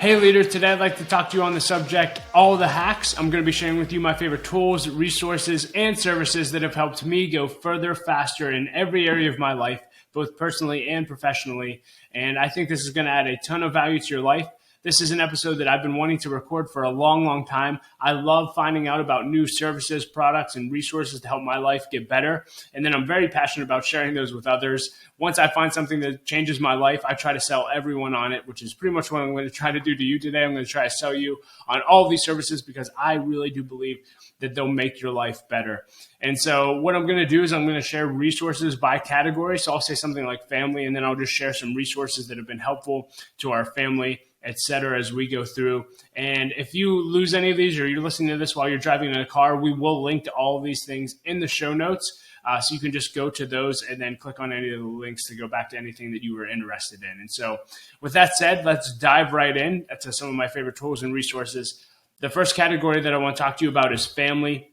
Hey leaders, today I'd like to talk to you on the subject, all the hacks. I'm going to be sharing with you my favorite tools, resources, and services that have helped me go further, faster in every area of my life, both personally and professionally. And I think this is going to add a ton of value to your life. This is an episode that I've been wanting to record for a long, long time. I love finding out about new services, products, and resources to help my life get better. And then I'm very passionate about sharing those with others. Once I find something that changes my life, I try to sell everyone on it, which is pretty much what I'm going to try to do to you today. I'm going to try to sell you on all of these services because I really do believe that they'll make your life better. And so what I'm going to do is I'm going to share resources by category. So I'll say something like family, and then I'll just share some resources that have been helpful to our family, etc. as we go through. And if you lose any of these or you're listening to this while you're driving in a car, we will link to all of these things in the show notes. So you can just go to those and then click on any of the links to go back to anything that you were interested in. And so with that said, let's dive right in to some of my favorite tools and resources. The first category that I want to talk to you about is family.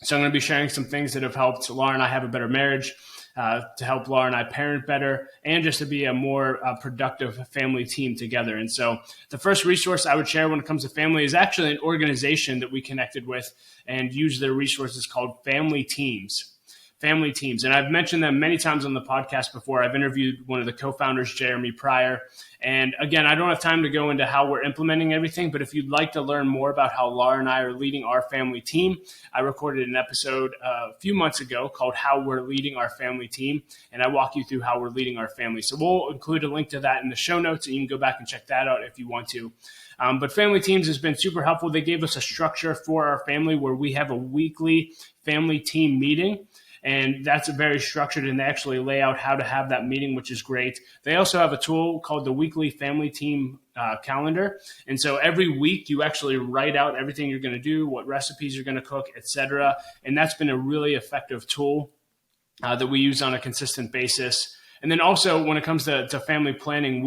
So I'm going to be sharing some things that have helped Laura and I have a better marriage, to help Laura and I parent better, and just to be a more productive family team together. And so the first resource I would share when it comes to family is actually an organization that we connected with and use their resources called Family Teams. Family Teams. And I've mentioned them many times on the podcast before. I've interviewed one of the co-founders, Jeremy Pryor. And again, I don't have time to go into how we're implementing everything, but if you'd like to learn more about how Laura and I are leading our family team, I recorded an episode a few months ago called How We're Leading Our Family Team, and I walk you through how we're leading our family. So we'll include a link to that in the show notes, and you can go back and check that out if you want to. But Family Teams has been super helpful. They gave us a structure for our family where we have a weekly family team meeting. And that's very structured, and they actually lay out how to have that meeting, which is great. They also have a tool called the Weekly Family Team Calendar. And so every week you actually write out everything you're going to do, what recipes you're going to cook, etc. And that's been a really effective tool that we use on a consistent basis. And then also when it comes to family planning,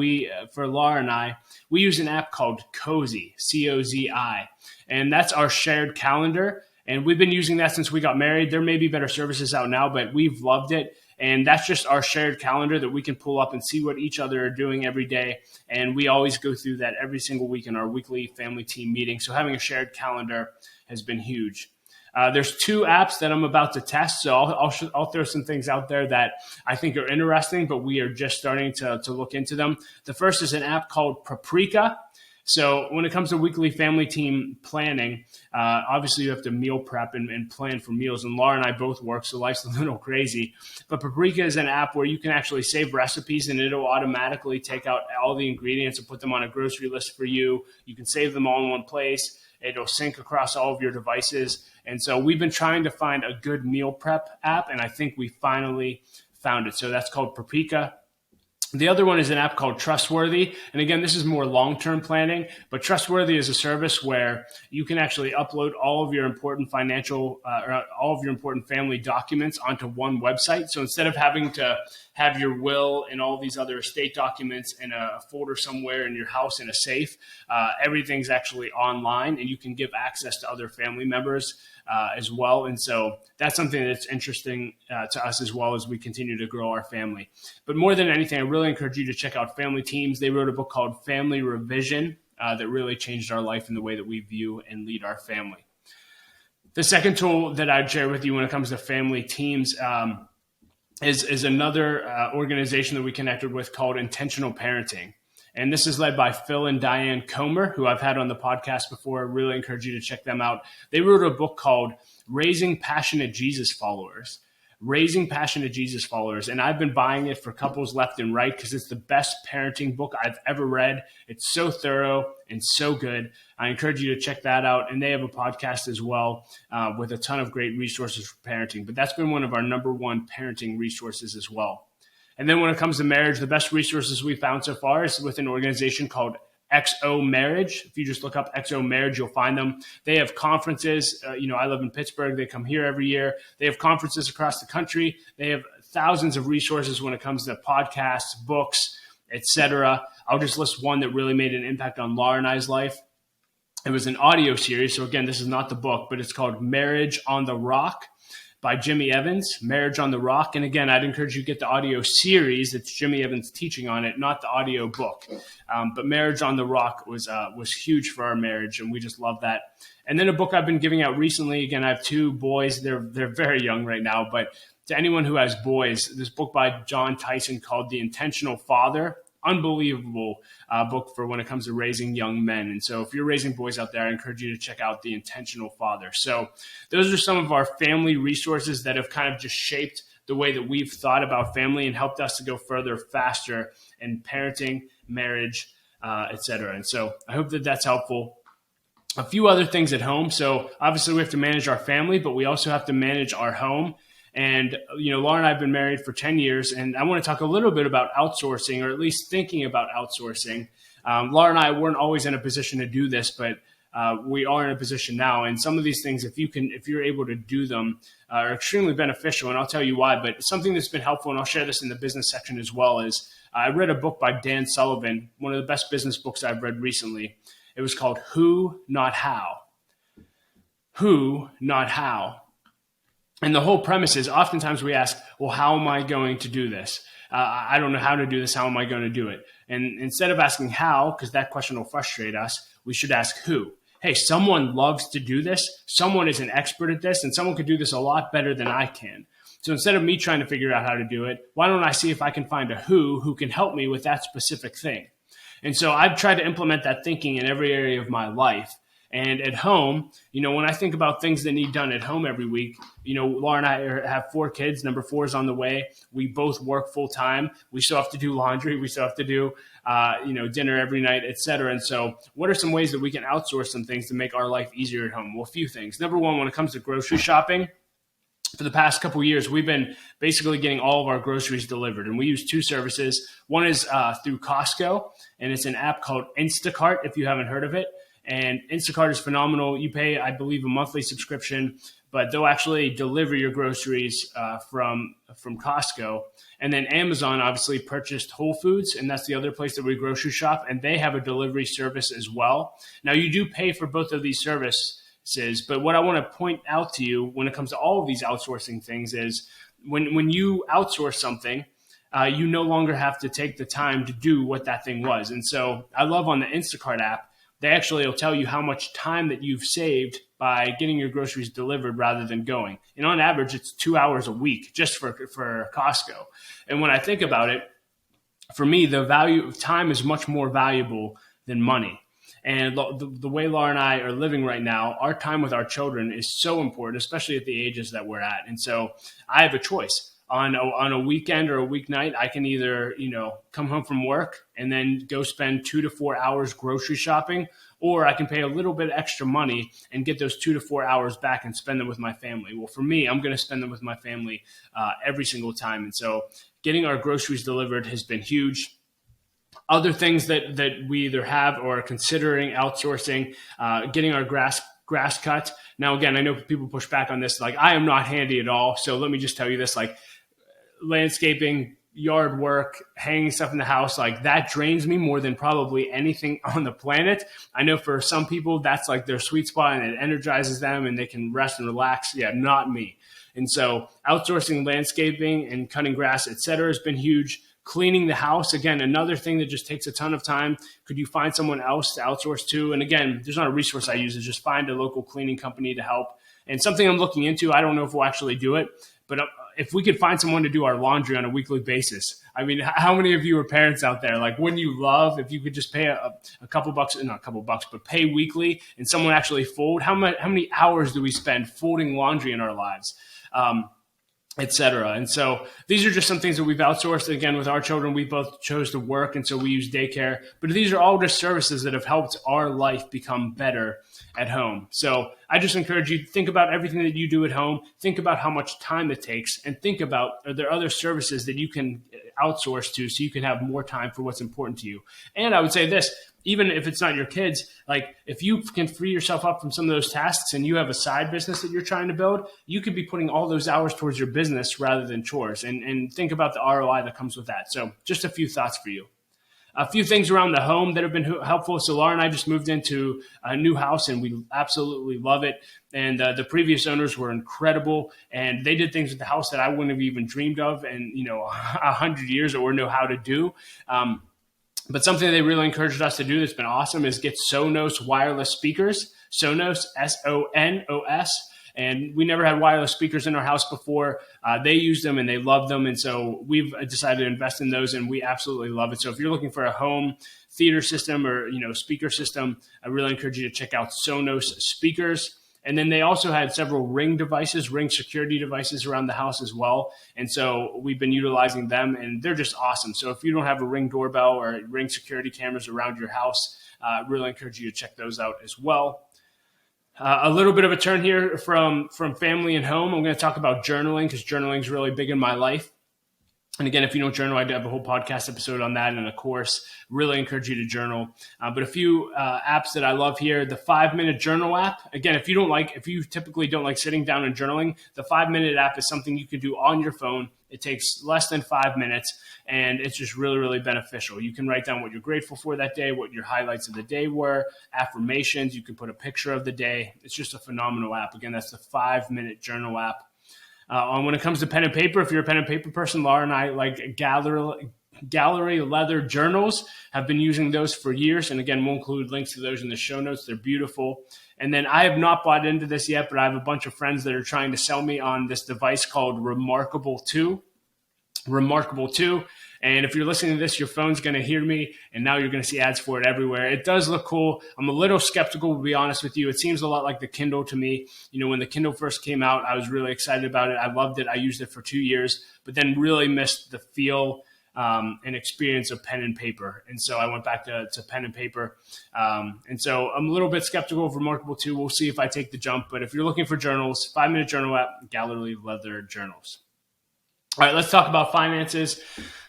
for Laura and I, we use an app called Cozy, C-O-Z-I. And that's our shared calendar. And we've been using that since we got married. There may be better services out now, but we've loved it. And that's just our shared calendar that we can pull up and see what each other are doing every day. And we always go through that every single week in our weekly family team meeting. So having a shared calendar has been huge. There's two apps that I'm about to test. So I'll throw some things out there that I think are interesting, but we are just starting to look into them. The first is an app called Paprika. So when it comes to weekly family team planning, obviously you have to meal prep and plan for meals. And Laura and I both work, so life's a little crazy. But Paprika is an app where you can actually save recipes, and it'll automatically take out all the ingredients and put them on a grocery list for you. You can save them all in one place. It'll sync across all of your devices. And so we've been trying to find a good meal prep app, and I think we finally found it. So that's called Paprika. The other one is an app called Trustworthy. And again, this is more long-term planning, but Trustworthy is a service where you can actually upload all of your important all of your important family documents onto one website. So instead of having to have your will and all these other estate documents in a folder somewhere in your house in a safe, everything's actually online, and you can give access to other family members as well. And so that's something that's interesting to us as well as we continue to grow our family. But more than anything, I really encourage you to check out Family Teams. They wrote a book called Family Revision that really changed our life and the way that we view and lead our family. The second tool that I'd share with you when it comes to family teams is another organization that we connected with called Intentional Parenting. And this is led by Phil and Diane Comer, who I've had on the podcast before. I really encourage you to check them out. They wrote a book called Raising Passionate Jesus Followers. Raising Passionate Jesus Followers. And I've been buying it for couples left and right because it's the best parenting book I've ever read. It's so thorough and so good. I encourage you to check that out. And they have a podcast as well with a ton of great resources for parenting. But that's been one of our number one parenting resources as well. And then when it comes to marriage, the best resources we found so far is with an organization called XO Marriage. If you just look up XO Marriage, you'll find them. They have conferences. I live in Pittsburgh. They come here every year. They have conferences across the country. They have thousands of resources when it comes to podcasts, books, etc. I'll just list one that really made an impact on Laura and I's life. It was an audio series. So again, this is not the book, but it's called Marriage on the Rock. by Jimmy Evans, Marriage on the Rock. And again, I'd encourage you to get the audio series. It's Jimmy Evans teaching on it, not the audio book. But Marriage on the Rock was huge for our marriage, and we just love that. And then a book I've been giving out recently. Again, I have 2 boys. They're very young right now, but to anyone who has boys, this book by John Tyson called The Intentional Father. Unbelievable book for when it comes to raising young men. And so if you're raising boys out there, I encourage you to check out The Intentional Father. So those are some of our family resources that have kind of just shaped the way that we've thought about family and helped us to go further faster in parenting, marriage, etc. And so I hope that that's helpful. A few other things at home. So obviously we have to manage our family, but we also have to manage our home. And, Laura and I have been married for 10 years, and I want to talk a little bit about outsourcing, or at least thinking about outsourcing. Laura and I weren't always in a position to do this, but we are in a position now. And some of these things, if you're able to do them, are extremely beneficial. And I'll tell you why. But something that's been helpful, and I'll share this in the business section as well, is I read a book by Dan Sullivan, one of the best business books I've read recently. It was called Who, Not How. Who, Not How. And the whole premise is oftentimes we ask, well, how am I going to do this? I don't know how to do this. How am I going to do it? And instead of asking how, because that question will frustrate us, we should ask who. Hey, someone loves to do this. Someone is an expert at this, and someone could do this a lot better than I can. So instead of me trying to figure out how to do it, why don't I see if I can find a who can help me with that specific thing? And so I've tried to implement that thinking in every area of my life. And at home, when I think about things that need done at home every week, Laura and I have 4 kids. Number 4 is on the way. We both work full time. We still have to do laundry. We still have to do, dinner every night, et cetera. And so what are some ways that we can outsource some things to make our life easier at home? Well, a few things. Number 1, when it comes to grocery shopping, for the past couple of years, we've been basically getting all of our groceries delivered. And we use 2 services. One is through Costco, and it's an app called Instacart, if you haven't heard of it. And Instacart is phenomenal. You pay, I believe, a monthly subscription, but they'll actually deliver your groceries from Costco. And then Amazon obviously purchased Whole Foods, and that's the other place that we grocery shop, and they have a delivery service as well. Now, you do pay for both of these services, but what I want to point out to you when it comes to all of these outsourcing things is when you outsource something, you no longer have to take the time to do what that thing was. And so I love on the Instacart app, they actually will tell you how much time that you've saved by getting your groceries delivered rather than going. And on average, it's 2 hours a week just for Costco. And when I think about it, for me, the value of time is much more valuable than money. And the way Laura and I are living right now, our time with our children is so important, especially at the ages that we're at. And so I have a choice. On a weekend or a weeknight, I can either, come home from work and then go spend 2 to 4 hours grocery shopping, or I can pay a little bit extra money and get those 2 to 4 hours back and spend them with my family. Well, for me, I'm going to spend them with my family every single time. And so getting our groceries delivered has been huge. Other things that we either have or are considering outsourcing, getting our grass cut. Now, again, I know people push back on this. Like, I am not handy at all. So let me just tell you this, landscaping, yard work, hanging stuff in the house, that drains me more than probably anything on the planet. I know for some people that's their sweet spot and it energizes them and they can rest and relax. Yeah, not me. And so outsourcing landscaping and cutting grass, et cetera, has been huge. Cleaning the house, again, another thing that just takes a ton of time. Could you find someone else to outsource to? And again, there's not a resource I use. It's just find a local cleaning company to help. And something I'm looking into, I don't know if we'll actually do it, but if we could find someone to do our laundry on a weekly basis. I mean, how many of you are parents out there? Wouldn't you love if you could just pay a couple bucks, not a couple bucks, but pay weekly and someone actually fold? How many hours do we spend folding laundry in our lives? Et cetera. And so these are just some things that we've outsourced. Again, with our children, we both chose to work, and so we use daycare. But these are all just services that have helped our life become better at home. So I just encourage you to think about everything that you do at home. Think about how much time it takes, and think about, are there other services that you can outsource to so you can have more time for what's important to you? And I would say this, even if it's not your kids, if you can free yourself up from some of those tasks and you have a side business that you're trying to build, you could be putting all those hours towards your business rather than chores, and think about the ROI that comes with that. So just a few thoughts for you. A few things around the home that have been helpful. So Laura and I just moved into a new house and we absolutely love it. And the previous owners were incredible, and they did things with the house that I wouldn't have even dreamed of in 100 years or know how to do. But something they really encouraged us to do that's been awesome is get Sonos wireless speakers. Sonos, Sonos. And we never had wireless speakers in our house before. They used them and they loved them. And so we've decided to invest in those, and we absolutely love it. So if you're looking for a home theater system or, speaker system, I really encourage you to check out Sonos speakers. And then they also had several Ring security devices around the house as well. And so we've been utilizing them, and they're just awesome. So if you don't have a Ring doorbell or Ring security cameras around your house, I really encourage you to check those out as well. A little bit of a turn here from family and home. I'm going to talk about journaling because journaling is really big in my life. And again, if you don't journal, I do have a whole podcast episode on that and a course. Really encourage you to journal. But a few apps that I love here, the 5-Minute Journal app. Again, if you typically don't like sitting down and journaling, the 5-Minute app is something you can do on your phone. It takes less than 5 minutes, and it's just really, really beneficial. You can write down what you're grateful for that day, what your highlights of the day were, affirmations. You can put a picture of the day. It's just a phenomenal app. Again, that's the 5-Minute Journal app. When it comes to pen and paper, if you're a pen and paper person, Laura and I like gallery leather journals, have been using those for years. And again, we'll include links to those in the show notes. They're beautiful. And then I have not bought into this yet, but I have a bunch of friends that are trying to sell me on this device called Remarkable 2. And if you're listening to this, your phone's going to hear me, and now you're going to see ads for it everywhere. It does look cool. I'm a little skeptical, to be honest with you. It seems a lot like the Kindle to me. When the Kindle first came out, I was really excited about it. I loved it. I used it for 2 years, but then really missed the feel and experience of pen and paper. And so I went back to pen and paper. And so I'm a little bit skeptical of Remarkable 2. We'll see if I take the jump. But if you're looking for journals, 5-Minute Journal app, gallery leather journals. All right, let's talk about finances,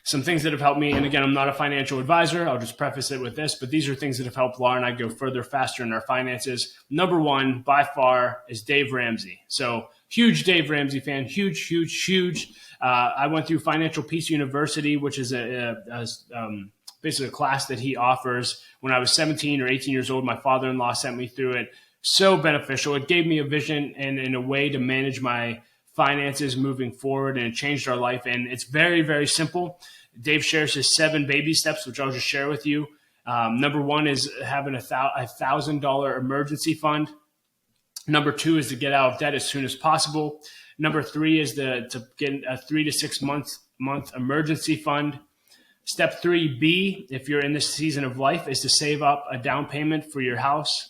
some things that have helped me. And again, I'm not a financial advisor. I'll just preface it with this, but these are things that have helped Laura and I go further, faster in our finances. Number one, by far, is Dave Ramsey. So huge Dave Ramsey fan, huge. I went through Financial Peace University, which is basically a class that he offers. When I was 17 or 18 years old, my father-in-law sent me through it. So beneficial. It gave me a vision and a way to manage my finances moving forward, and it changed our life. And it's very, very simple. Dave shares his 7 baby steps, which I'll just share with you. Number one is having a $1,000 emergency fund. Number 2 is to get out of debt as soon as possible. Number 3 is to get a 3 to 6 month emergency fund. Step 3B, if you're in this season of life, is to save up a down payment for your house.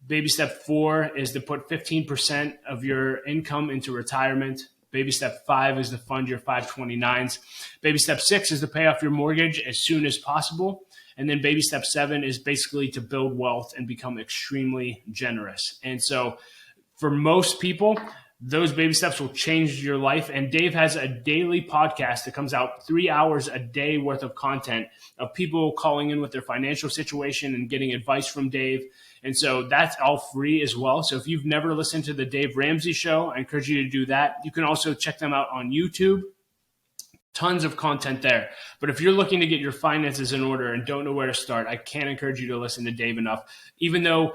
Baby step 4 is to put 15% of your income into retirement. Baby step 5 is to fund your 529s. Baby step 6 is to pay off your mortgage as soon as possible. And then baby step 7 is basically to build wealth and become extremely generous. And so for most people, those baby steps will change your life. And Dave has a daily podcast that comes out 3 hours a day worth of content of people calling in with their financial situation and getting advice from Dave. And so that's all free as well. So if you've never listened to the Dave Ramsey Show, I encourage you to do that. You can also check them out on YouTube. Tons of content there. But if you're looking to get your finances in order and don't know where to start, I can't encourage you to listen to Dave enough. Even though,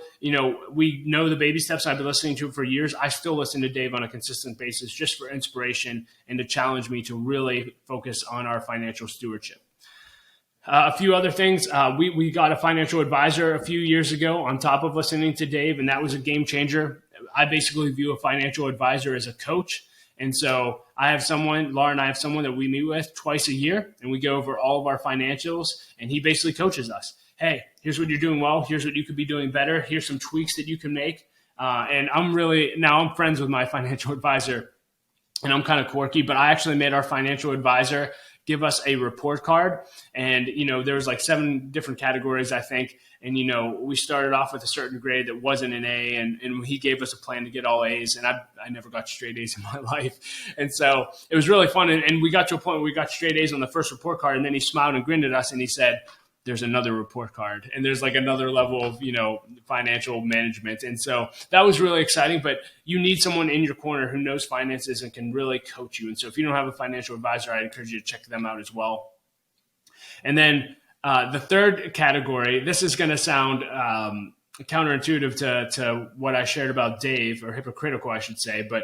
we know the baby steps, I've been listening to it for years, I still listen to Dave on a consistent basis just for inspiration and to challenge me to really focus on our financial stewardship. A few other things. We got a financial advisor a few years ago on top of listening to Dave, and that was a game changer. I basically view a financial advisor as a coach. And so Laura and I have someone that we meet with twice a year, and we go over all of our financials, and he basically coaches us. Hey, here's what you're doing well. Here's what you could be doing better. Here's some tweaks that you can make. And I'm friends with my financial advisor, and I'm kind of quirky, but I actually made our financial advisor give us a report card. And, there was like 7 different categories, I think. And, we started off with a certain grade that wasn't an A, and he gave us a plan to get all A's. And I never got straight A's in my life. And so it was really fun. And we got to a point where we got straight A's on the first report card. And then he smiled and grinned at us and he said, there's another report card, and there's like another level of, financial management. And so that was really exciting, but you need someone in your corner who knows finances and can really coach you. And so if you don't have a financial advisor, I'd encourage you to check them out as well. And then The third category, this is going to sound counterintuitive to what I shared about Dave, or hypocritical, I should say. But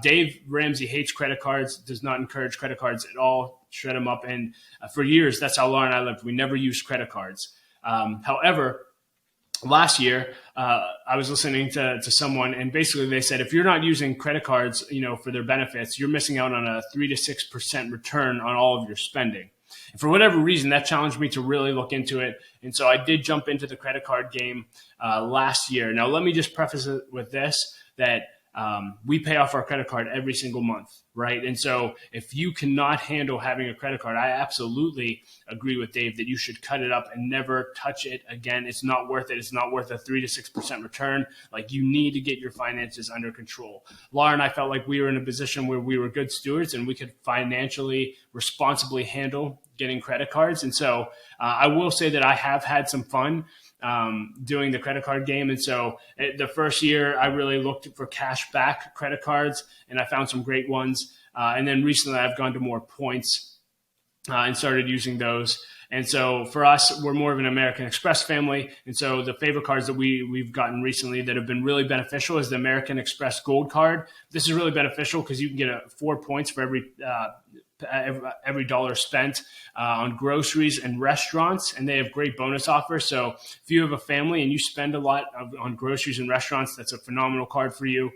Dave Ramsey hates credit cards, does not encourage credit cards at all, shred them up. And for years, that's how Laura and I lived. We never used credit cards. However, last year, I was listening to someone, and basically they said, if you're not using credit cards, for their benefits, you're missing out on a 3 to 6% return on all of your spending. And for whatever reason, that challenged me to really look into it. And so I did jump into the credit card game last year. Now, let me just preface it with this, that we pay off our credit card every single month, right? And so if you cannot handle having a credit card, I absolutely agree with Dave that you should cut it up and never touch it again. It's not worth it. It's not worth a 3 to 6% return. Like, you need to get your finances under control. Laura and I felt like we were in a position where we were good stewards and we could financially responsibly handle getting credit cards. And so I will say that I have had some fun doing the credit card game. And so the first year I really looked for cash back credit cards, and I found some great ones. And then recently I've gone to more points and started using those. And so for us, we're more of an American Express family. And so the favorite cards that we've gotten recently that have been really beneficial is the American Express Gold card. This is really beneficial because you can get 4 points for every dollar spent on groceries and restaurants, and they have great bonus offers. So if you have a family and you spend a lot on groceries and restaurants, that's a phenomenal card for you.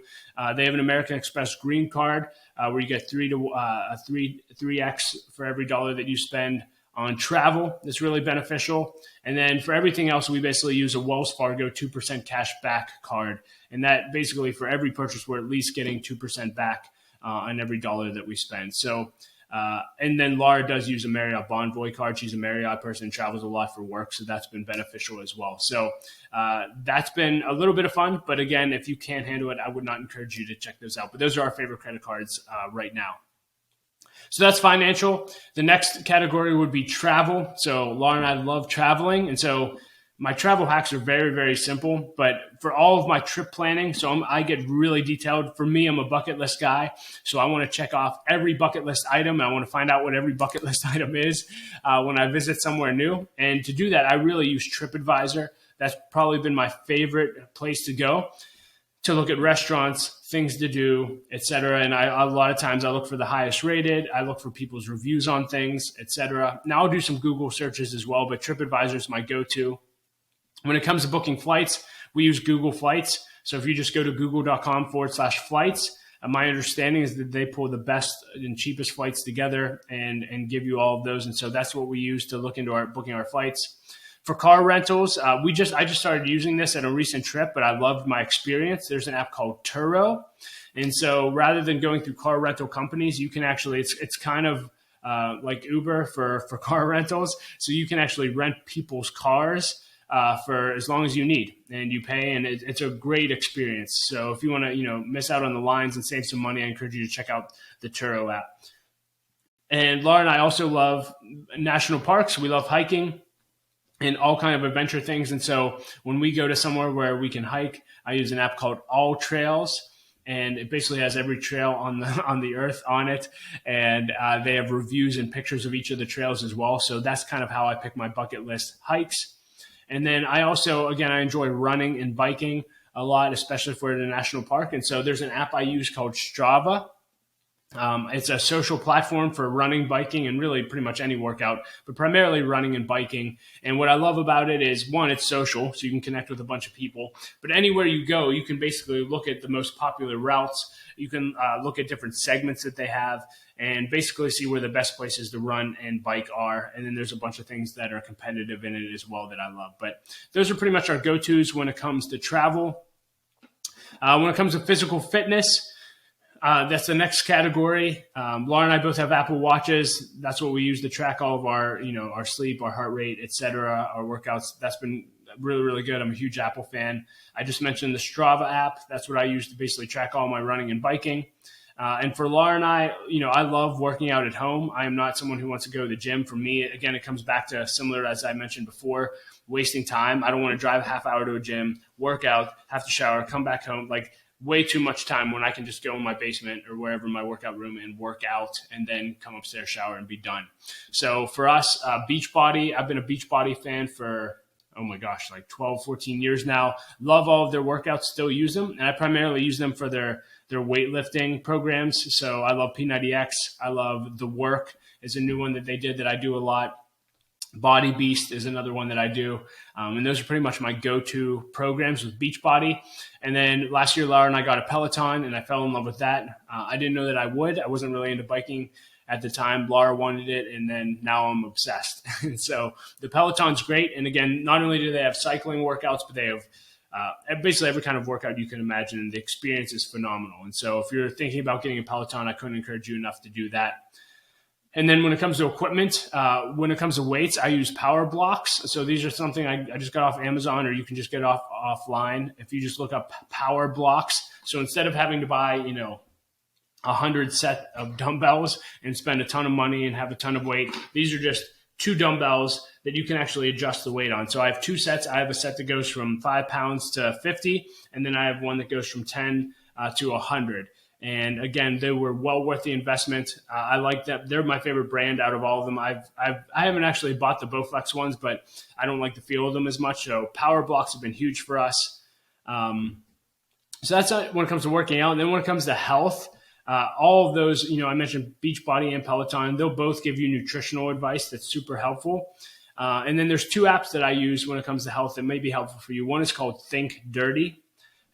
They have an American Express Green card where you get 3x for every dollar that you spend on travel. That's really beneficial. And then for everything else, we basically use a Wells Fargo 2% cash back card. And that basically for every purchase, we're at least getting 2% back on every dollar that we spend. So, and then Laura does use a Marriott Bonvoy card. She's a Marriott person and travels a lot for work, so that's been beneficial as well. So that's been a little bit of fun. But again, if you can't handle it, I would not encourage you to check those out. But those are our favorite credit cards right now. So that's financial. The next category would be travel. So Laura and I love traveling. And so my travel hacks are very, very simple. But for all of my trip planning, so I get really detailed. For me, I'm a bucket list guy. So I want to check off every bucket list item. I want to find out what every bucket list item is when I visit somewhere new. And to do that, I really use Tripadvisor. That's probably been my favorite place to go to look at restaurants, things to do, etc. And a lot of times I look for the highest rated. I look for people's reviews on things, etc. Now I'll do some Google searches as well, but Tripadvisor is my go-to. When it comes to booking flights, we use Google Flights. So if you just go to google.com/flights, my understanding is that they pull the best and cheapest flights together and give you all of those. And so that's what we use to look into booking our flights. For car rentals, I just started using this at a recent trip, but I loved my experience. There's an app called Turo. And so rather than going through car rental companies, you can actually, it's kind of like Uber for car rentals. So you can actually rent people's cars for as long as you need, and you pay, and it's a great experience. So if you want to, miss out on the lines and save some money, I encourage you to check out the Turo app. And Laura and I also love national parks. We love hiking and all kind of adventure things. And so when we go to somewhere where we can hike, I use an app called All Trails, and it basically has every trail on the earth on it. And they have reviews and pictures of each of the trails as well. So that's kind of how I pick my bucket list hikes. And then I also, again, I enjoy running and biking a lot, especially for the national park. And so there's an app I use called Strava. It's a social platform for running, biking, and really pretty much any workout, but primarily running and biking. And what I love about it is, one, it's social, so you can connect with a bunch of people. But anywhere you go, you can basically look at the most popular routes. You can look at different segments that they have and basically see where the best places to run and bike are. And then there's a bunch of things that are competitive in it as well that I love. But those are pretty much our go-tos when it comes to travel. When it comes to physical fitness, that's the next category. Laura and I both have Apple Watches. That's what we use to track all of our, our sleep, our heart rate, etc., our workouts. That's been really, really good. I'm a huge Apple fan. I just mentioned the Strava app. That's what I use to basically track all my running and biking. And for Laura and I, I love working out at home. I am not someone who wants to go to the gym. For me, again, it comes back to similar, as I mentioned before, wasting time. I don't want to drive a half hour to a gym, work out, have to shower, come back home. Like, way too much time when I can just go in my basement or wherever my workout room and work out and then come upstairs, shower, and be done. So for us, Beachbody, I've been a Beachbody fan for, oh my gosh, like 12, 14 years now. Love all of their workouts, still use them. And I primarily use them for their weightlifting programs. So I love P90X. I love The Work is a new one that they did that I do a lot. Body Beast is another one that I do. And those are pretty much my go-to programs with Beachbody. And then last year, Laura and I got a Peloton, and I fell in love with that. I didn't know that I would. I wasn't really into biking at the time. Laura wanted it, and then now I'm obsessed. And so the Peloton's great. And again, not only do they have cycling workouts, but they have basically every kind of workout you can imagine, and the experience is phenomenal. And so if you're thinking about getting a Peloton, I couldn't encourage you enough to do that. And then when it comes to equipment, when it comes to weights, I use power blocks. So these are something I just got off Amazon, or you can just get offline. If you just look up power blocks. So instead of having to buy, 100 set of dumbbells and spend a ton of money and have a ton of weight, these are just 2 dumbbells that you can actually adjust the weight on. So I have 2 sets. I have a set that goes from 5 pounds to 50, and then I have one that goes from 10 to 100. And again, they were well worth the investment. I like that. They're my favorite brand out of all of them. I haven't actually bought the Bowflex ones, but I don't like the feel of them as much. So power blocks have been huge for us. So that's when it comes to working out. And then when it comes to health, all of those, I mentioned Beachbody and Peloton, they'll both give you nutritional advice that's super helpful. And then there's 2 apps that I use when it comes to health that may be helpful for you. One is called Think Dirty.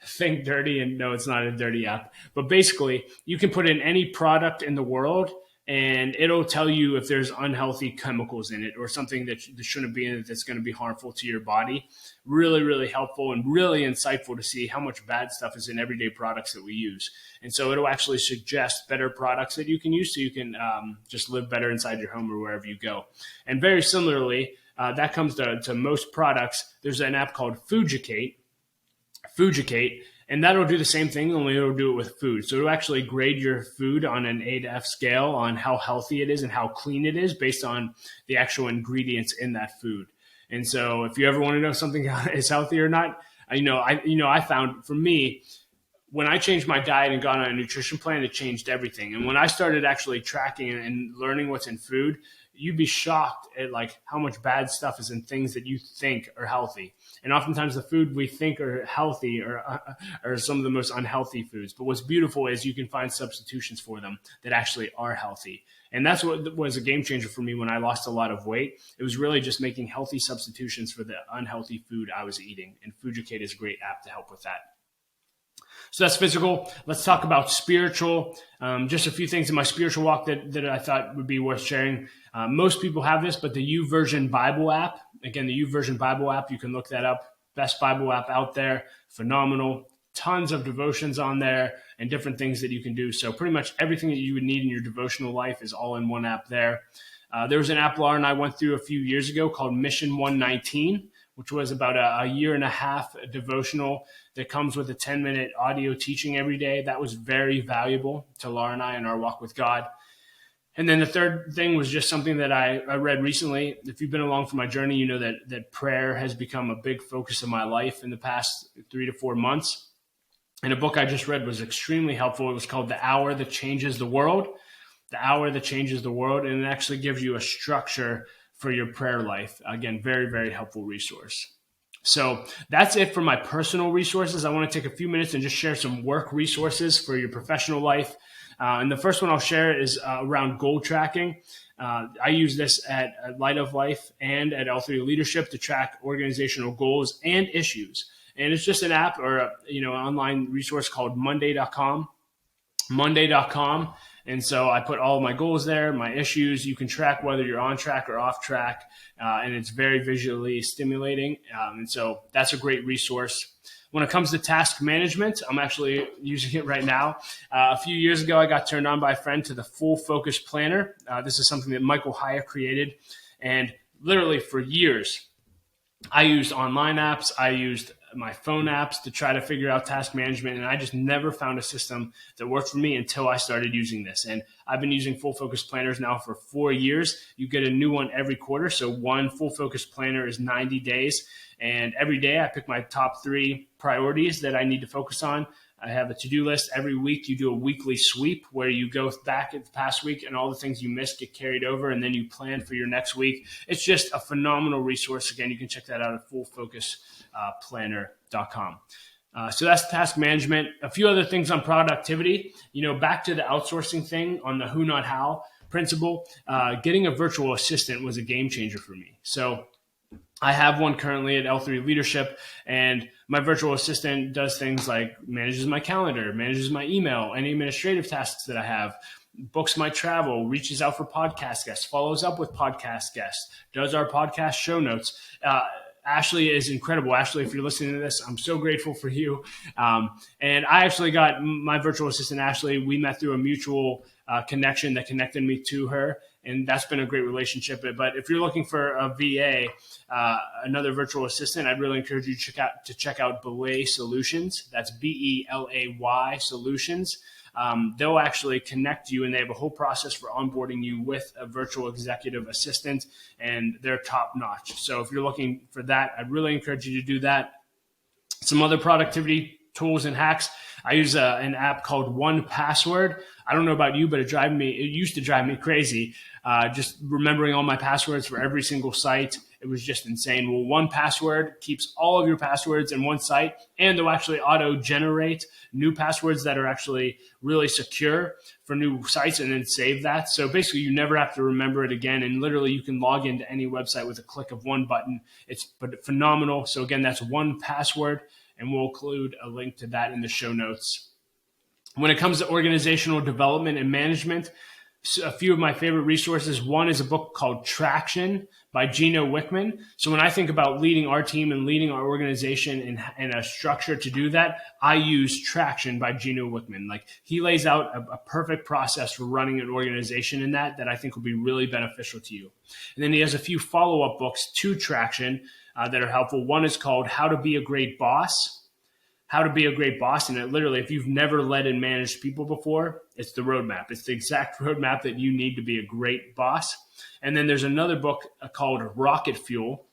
Think Dirty, and no, it's not a dirty app. But basically, you can put in any product in the world, and it'll tell you if there's unhealthy chemicals in it or something that shouldn't be in it that's going to be harmful to your body. Really, really helpful and really insightful to see how much bad stuff is in everyday products that we use. And so it'll actually suggest better products that you can use so you can just live better inside your home or wherever you go. And very similarly, that comes to most products. There's an app called Fujicate, and that'll do the same thing, only it'll do it with food. So it'll actually grade your food on an A to F scale on how healthy it is and how clean it is based on the actual ingredients in that food. And so if you ever want to know something is healthy or not, I found for me, when I changed my diet and got on a nutrition plan, it changed everything. And when I started actually tracking and learning what's in food, you'd be shocked at like how much bad stuff is in things that you think are healthy. And oftentimes the food we think are healthy are some of the most unhealthy foods. But what's beautiful is you can find substitutions for them that actually are healthy. And that's what was a game changer for me when I lost a lot of weight. It was really just making healthy substitutions for the unhealthy food I was eating. And Fujicate is a great app to help with that. So that's physical. Let's talk about spiritual. Just a few things in my spiritual walk that I thought would be worth sharing. Most people have this, but the YouVersion Bible app, again, the YouVersion Bible app, you can look that up. Best Bible app out there. Phenomenal. Tons of devotions on there and different things that you can do. So pretty much everything that you would need in your devotional life is all in one app there. There was an app Laura and I went through a few years ago called Mission 119, which was about a year and a half devotional that comes with a 10-minute audio teaching every day. That was very valuable to Laura and I in our walk with God. And then the third thing was just something that I read recently. If you've been along for my journey, you know that prayer has become a big focus of my life in the past 3 to 4 months. And a book I just read was extremely helpful. It was called The Hour That Changes the World. The Hour That Changes the World. And it actually gives you a structure for your prayer life. Again, very, very helpful resource. So that's it for my personal resources. I want to take a few minutes and just share some work resources for your professional life. And the first one I'll share is around goal tracking. I use this at Light of Life and at L3 Leadership to track organizational goals and issues. And it's just an app or an online resource called Monday.com. And so I put all of my goals there, my issues. You can track whether you're on track or off track, and it's very visually stimulating. And so that's a great resource. When it comes to task management, I'm actually using it right now. A few years ago, I got turned on by a friend to the Full Focus Planner. This is something that Michael Hyatt created. And literally for years, I used online apps. I used my phone apps to try to figure out task management. And I just never found a system that worked for me until I started using this. And I've been using Full Focus Planners now for 4 years. You get a new one every quarter. So one Full Focus Planner is 90 days. And every day I pick my top 3 priorities that I need to focus on. I have a to-do list. Every week you do a weekly sweep where you go back at the past week and all the things you missed get carried over, and then you plan for your next week. It's just a phenomenal resource. Again, you can check that out at fullfocusplanner.com. So that's task management. A few other things on productivity, back to the outsourcing thing on the who, not how principle. Getting a virtual assistant was a game changer for me. So I have one currently at L3 Leadership, and my virtual assistant does things like manages my calendar, manages my email, any administrative tasks that I have, books my travel, reaches out for podcast guests, follows up with podcast guests, does our podcast show notes. Ashley is incredible. Ashley, if you're listening to this, I'm so grateful for you. And I actually got my virtual assistant, Ashley. We met through a mutual connection that connected me to her, and that's been a great relationship. But if you're looking for a VA, another virtual assistant, I'd really encourage you to check out Belay Solutions. That's BELAY Solutions. They'll actually connect you, and they have a whole process for onboarding you with a virtual executive assistant, and they're top notch. So if you're looking for that, I'd really encourage you to do that. Some other productivity tools and hacks. I use an app called 1Password. I don't know about you, but it used to drive me crazy. Just remembering all my passwords for every single site. It was just insane. Well, 1Password keeps all of your passwords in one site, and they'll actually auto-generate new passwords that are actually really secure for new sites and then save that. So basically, you never have to remember it again, and literally you can log into any website with a click of one button. It's phenomenal. So again, that's 1Password, and we'll include a link to that in the show notes. When it comes to organizational development and management, a few of my favorite resources. One is a book called Traction by Gino Wickman. So when I think about leading our team and leading our organization in a structure to do that, I use Traction by Gino Wickman. Like, he lays out a perfect process for running an organization in that I think will be really beneficial to you. And then he has a few follow-up books to Traction that are helpful. One is called How to Be a Great Boss. How to Be a Great Boss. And it literally, if you've never led and managed people before, it's the roadmap. It's the exact roadmap that you need to be a great boss. And then there's another book called Rocket Fuel.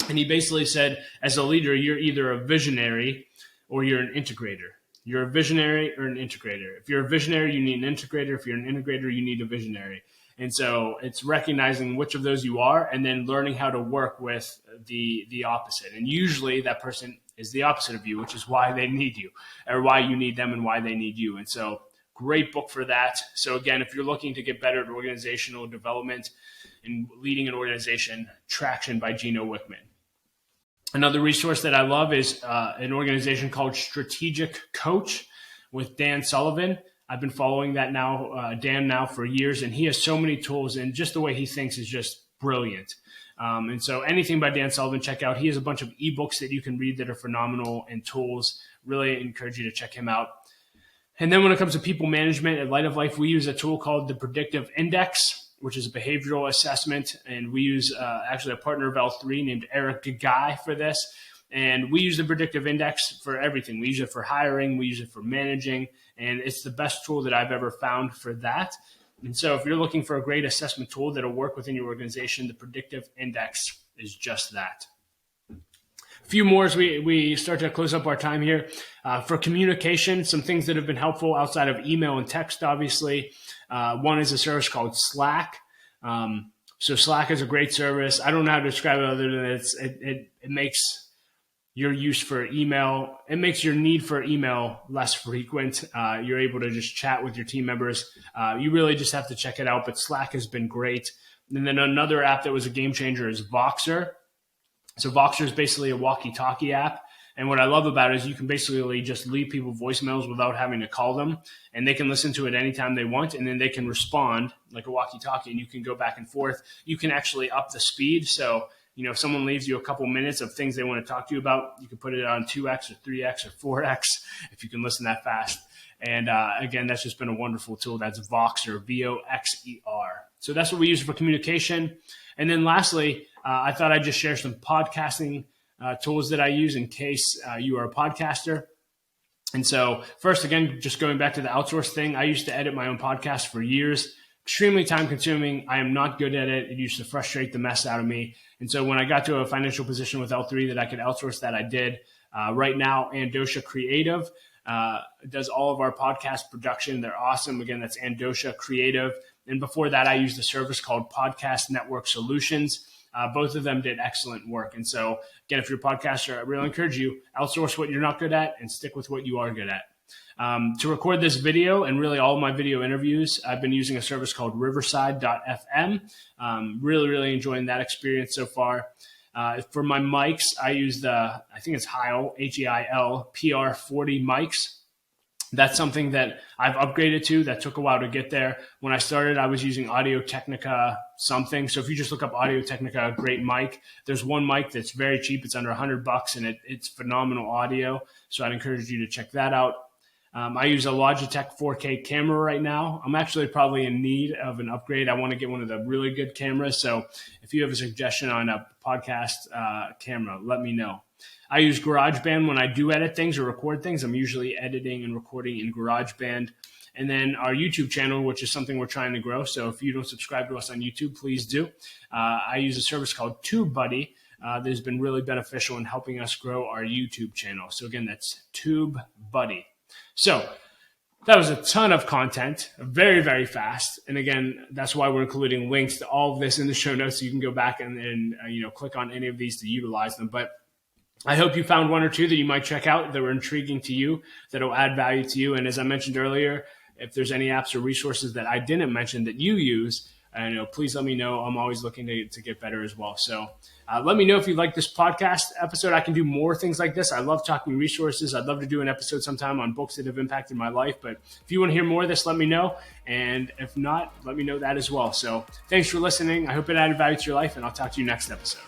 And he basically said, as a leader, you're either a visionary or you're an integrator. You're a visionary or an integrator. If you're a visionary, you need an integrator. If you're an integrator, you need a visionary. And so it's recognizing which of those you are and then learning how to work with the opposite. And usually that person is the opposite of you, which is why they need you, or why you need them and why they need you. And so great book for that. So again, if you're looking to get better at organizational development and leading an organization, Traction by Gino Wickman. Another resource that I love is an organization called Strategic Coach with Dan Sullivan. I've been following that Dan now for years, and he has so many tools, and just the way he thinks is just brilliant. And so anything by Dan Sullivan, check out. He has a bunch of eBooks that you can read that are phenomenal, and tools. Really encourage you to check him out. And then when it comes to people management at Light of Life, we use a tool called the Predictive Index, which is a behavioral assessment. And we use actually a partner of L3 named Eric Gagai for this. And we use the Predictive Index for everything. We use it for hiring. We use it for managing. And it's the best tool that I've ever found for that. And so if you're looking for a great assessment tool that'll work within your organization, the Predictive Index is just that. A few more as we start to close up our time here. For communication, some things that have been helpful outside of email and text, obviously. One is a service called Slack. So Slack is a great service. I don't know how to describe it other than it makes your use for email, it makes your need for email less frequent. You're able to just chat with your team members. You really just have to check it out, but Slack has been great. And then another app that was a game changer is Voxer. So Voxer is basically a walkie-talkie app. And what I love about it is you can basically just leave people voicemails without having to call them, and they can listen to it anytime they want, and then they can respond like a walkie-talkie, and you can go back and forth. You can actually up the speed. So if someone leaves you a couple minutes of things they want to talk to you about, you can put it on 2x or 3x or 4x if you can listen that fast. And again, that's just been a wonderful tool. That's Voxer, Voxer. So that's what we use for communication. And then lastly, I thought I'd just share some podcasting tools that I use in case you are a podcaster. And so first, again, just going back to the outsource thing, I used to edit my own podcast for years. Extremely time consuming. I am not good at it. It used to frustrate the mess out of me. And so when I got to a financial position with L3 that I could outsource that, I did. Right now, Andosha Creative does all of our podcast production. They're awesome. Again, that's Andosha Creative. And before that, I used a service called Podcast Network Solutions. Both of them did excellent work. And so, again, if you're a podcaster, I really encourage you, outsource what you're not good at and stick with what you are good at. To record this video and really all of my video interviews, I've been using a service called riverside.fm. Really enjoying that experience so far. For my mics, I use I think it's Heil, Heil PR40 mics. That's something that I've upgraded to. That took a while to get there. When I started, I was using Audio Technica something. So if you just look up Audio Technica, great mic, there's one mic that's very cheap. It's under $100 and it's phenomenal audio. So I'd encourage you to check that out. I use a Logitech 4K camera right now. I'm actually probably in need of an upgrade. I want to get one of the really good cameras. So if you have a suggestion on a podcast camera, let me know. I use Garageband when I do edit things or record things. I'm usually editing and recording in Garageband. And then our YouTube channel, which is something we're trying to grow. So if you don't subscribe to us on YouTube, please do. I use a service called Tubebuddy that has been really beneficial in helping us grow our YouTube channel. So again, that's Tubebuddy. So that was a ton of content, very fast. And again, that's why we're including links to all of this in the show notes. So you can go back and click on any of these to utilize them. But I hope you found one or two that you might check out that were intriguing to you, that will add value to you. And as I mentioned earlier, if there's any apps or resources that I didn't mention that you use, please let me know. I'm always looking to get better as well. So let me know if you like this podcast episode. I can do more things like this. I love talking resources. I'd love to do an episode sometime on books that have impacted my life. But if you want to hear more of this, let me know. And if not, let me know that as well. So thanks for listening. I hope it added value to your life, and I'll talk to you next episode.